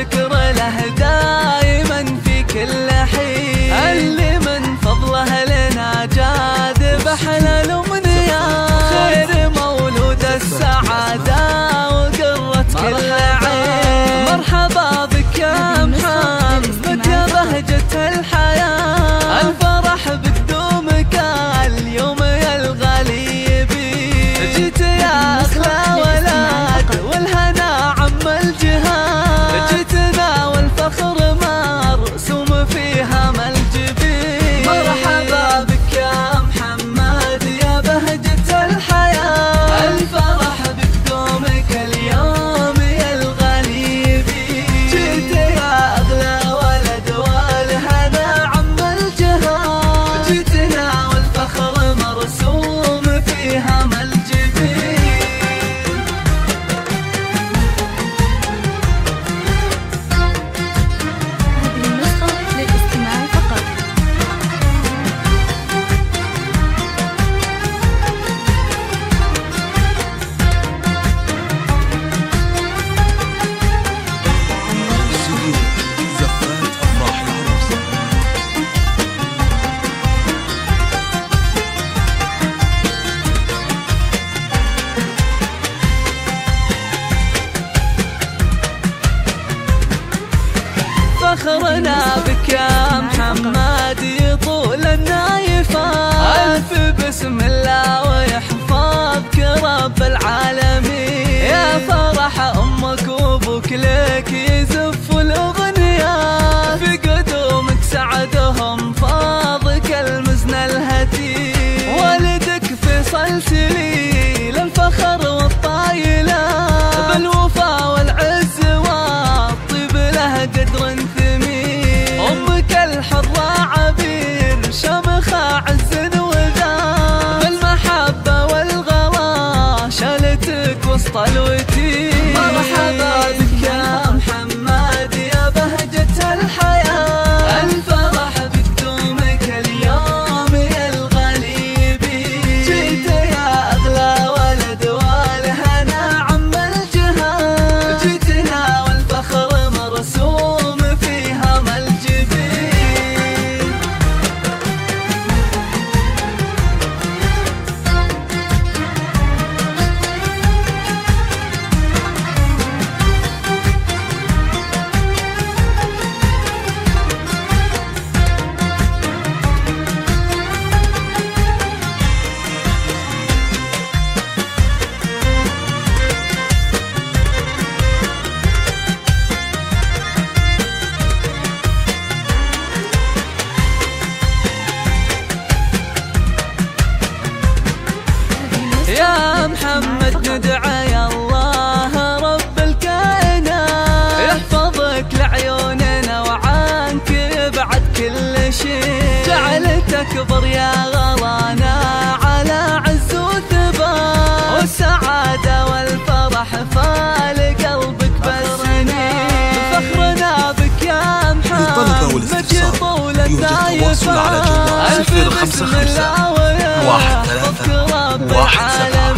والشكر له دايما في كل حين، اللي من فضله لنا جاد بحلى الأمنيات، خير مولود السعادة وقرة كل عين. مرحبا بك يا محمد يا بهجة الحياة، الفرح بقدومك اليوم يا الغالي بي، جيت يا أغلى ولد والهنا عم الجهات، جيتنا والفخر مرسوم فيها الجبين. مرحبا بك يا محمد يا بهجة الحياة، الفرح بقدومك اليوم يا الغالي بي، جيت يا أغلى ولد والهنا عم الجهات، جيتنا والفخر مرسوم فيها الجبين. هذه النسخة للاستماع فقط. استوديو زفات أفراح العروس. فخرنا بك يا محمد يطول النايفات، ألف بسم الله ويحفظك رب العالمين، يا فرح أمك وأبوك لك يزف الأغنيات، في قدومك سعدهم فاضك المزن الهتيف، والدك فيصل سليل الفخر والطايلات، بالوفا والعز والطيب له قدر ثمين، أمك الحرة عبير شمخة عز وذاب، بالمحبة والغلا شالتك وسط الوتين. مرحبا بك يا محمد يا بهجة الحياة، الفرح بقدومك اليوم يا الغالي بي، جيت يا أغلى ولد والهنا عم الجهات، جيتنا والفخر مرسوم فيها الجبين. يا محمد ندعى يا الله رب الكائنات، يحفظك لعيوننا وعنك يبعد كل شيء، جعل تكبر يا غلانا على عز وثبات، والسعادة والفرح فال قلبك بالسنين. فخرنا بك يا محمد يطول النايفات، ألف بسم الله ويحفظك رب العالمين.